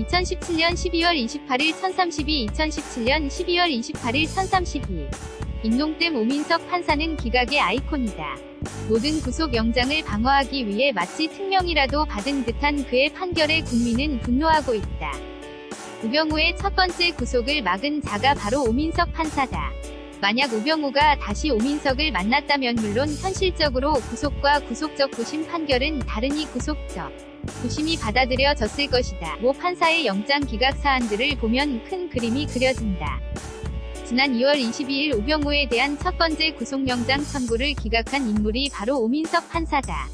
2017년 12월 28일 1032 2017년 12월 28일 1032 인농댐 오민석 판사는 기각의 아이콘이다. 모든 구속 영장을 방어하기 위해 마치 특명이라도 받은 듯한 그의 판결에 국민은 분노하고 있다. 우병우의 첫 번째 구속을 막은 자가 바로 오민석 판사다. 만약 우병우가 다시 오민석을 만났다면 물론 현실적으로 구속과 구속적 구심 판결은 다르니 구속적 구심이 받아들여졌을 것이다. 모 판사의 영장 기각 사안들을 보면 큰 그림이 그려진다. 지난 2월 22일 우병우에 대한 첫 번째 구속영장 청구를 기각한 인물이 바로 오민석 판사다.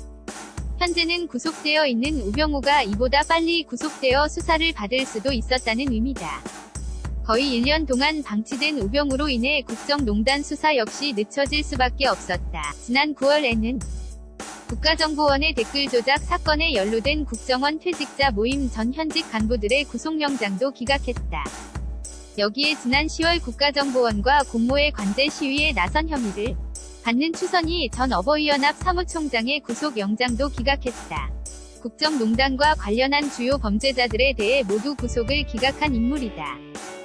현재는 구속되어 있는 우병우가 이보다 빨리 구속되어 수사를 받을 수도 있었다는 의미다. 거의 1년 동안 방치된 우병우로 인해 국정농단 수사 역시 늦춰질 수밖에 없었다. 지난 9월에는 국가정보원의 댓글 조작 사건에 연루된 국정원 퇴직자 모임 전 현직 간부들의 구속영장도 기각했다. 여기에 지난 10월 국가정보원과 공모의 관제 시위에 나선 혐의를 받는 추선희 전 어버이연합 사무총장의 구속영장도 기각했다. 국정농단과 관련한 주요 범죄자들에 대해 모두 구속을 기각한 인물이다.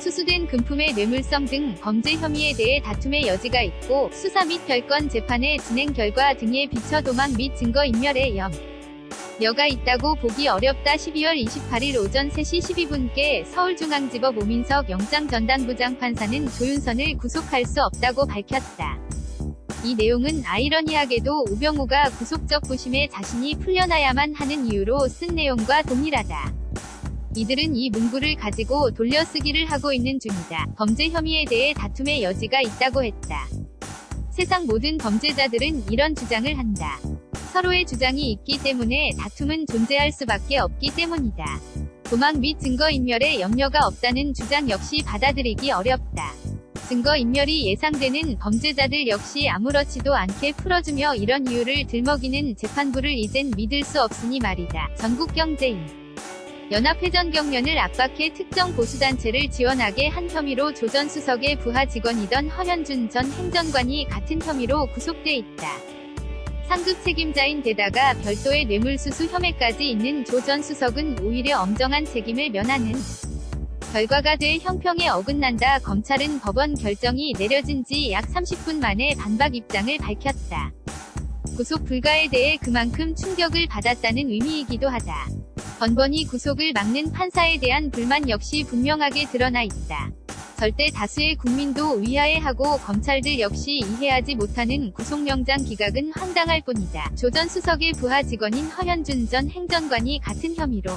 수수된 금품의 뇌물성 등 범죄 혐의에 대해 다툼의 여지가 있고 수사 및 별건 재판의 진행 결과 등에 비춰 도망 및 증거인멸의 염려가 있다고 보기 어렵다. 12월 28일 오전 3시 12분께 서울중앙지법 오민석 영장전담부장 판사는 조윤선을 구속할 수 없다고 밝혔다. 이 내용은 아이러니하게도 우병우가 구속적 구심에 자신이 풀려나야만 하는 이유로 쓴 내용과 동일하다. 이들은 이 문구를 가지고 돌려쓰기를 하고 있는 중이다. 범죄 혐의에 대해 다툼의 여지가 있다고 했다. 세상 모든 범죄자들은 이런 주장을 한다. 서로의 주장이 있기 때문에 다툼은 존재할 수밖에 없기 때문이다. 도망 및 증거인멸에 염려가 없다는 주장 역시 받아들이기 어렵다. 증거인멸이 예상되는 범죄자들 역시 아무렇지도 않게 풀어주며 이런 이유를 들먹이는 재판부를 이젠 믿을 수 없으니 말이다. 전국경제인 연합회전 경련을 압박해 특정 보수단체를 지원하게 한 혐의로 조 전 수석의 부하 직원이던 허현준 전 행정관이 같은 혐의로 구속돼 있다. 상급 책임자인 데다가 별도의 뇌물수수 혐의까지 있는 조 전 수석은 오히려 엄정한 책임을 면하는 결과가 돼 형평에 어긋난다. 검찰은 법원 결정이 내려진 지 약 30분 만에 반박 입장을 밝혔다. 구속 불가에 대해 그만큼 충격을 받았다는 의미이기도 하다. 번번이 구속을 막는 판사에 대한 불만 역시 분명하게 드러나 있다. 절대 다수의 국민도 위하해하고 검찰들 역시 이해하지 못하는 구속영장 기각은 황당할 뿐이다. 조 전 수석의 부하 직원인 허현준 전 행정관이 같은 혐의로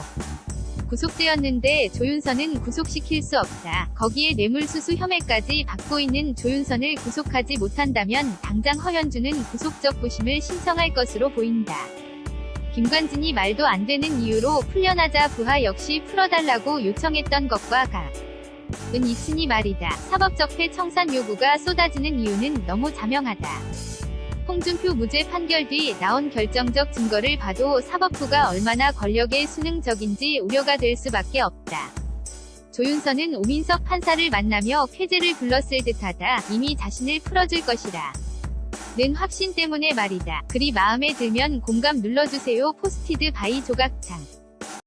구속되었는데 조윤선은 구속시킬 수 없다. 거기에 뇌물수수 혐의까지 받고 있는 조윤선을 구속하지 못한다면 당장 허현준은 구속적 구심을 신청할 것으로 보인다. 김관진이 말도 안 되는 이유로 풀려나자 부하 역시 풀어달라고 요청했던 것과 같은 이치니 말이다. 사법적폐 청산 요구가 쏟아지는 이유는 너무 자명하다. 홍준표 무죄 판결 뒤 나온 결정적 증거를 봐도 사법부가 얼마나 권력에 순응적인지 우려가 될 수밖에 없다. 조윤선은 오민석 판사를 만나며 쾌재를 불렀을 듯하다. 이미 자신을 풀어줄 것이라 는 확신 때문에 말이다. 글이 마음에 들면 공감 눌러주세요. 포스티드 바이 조각창.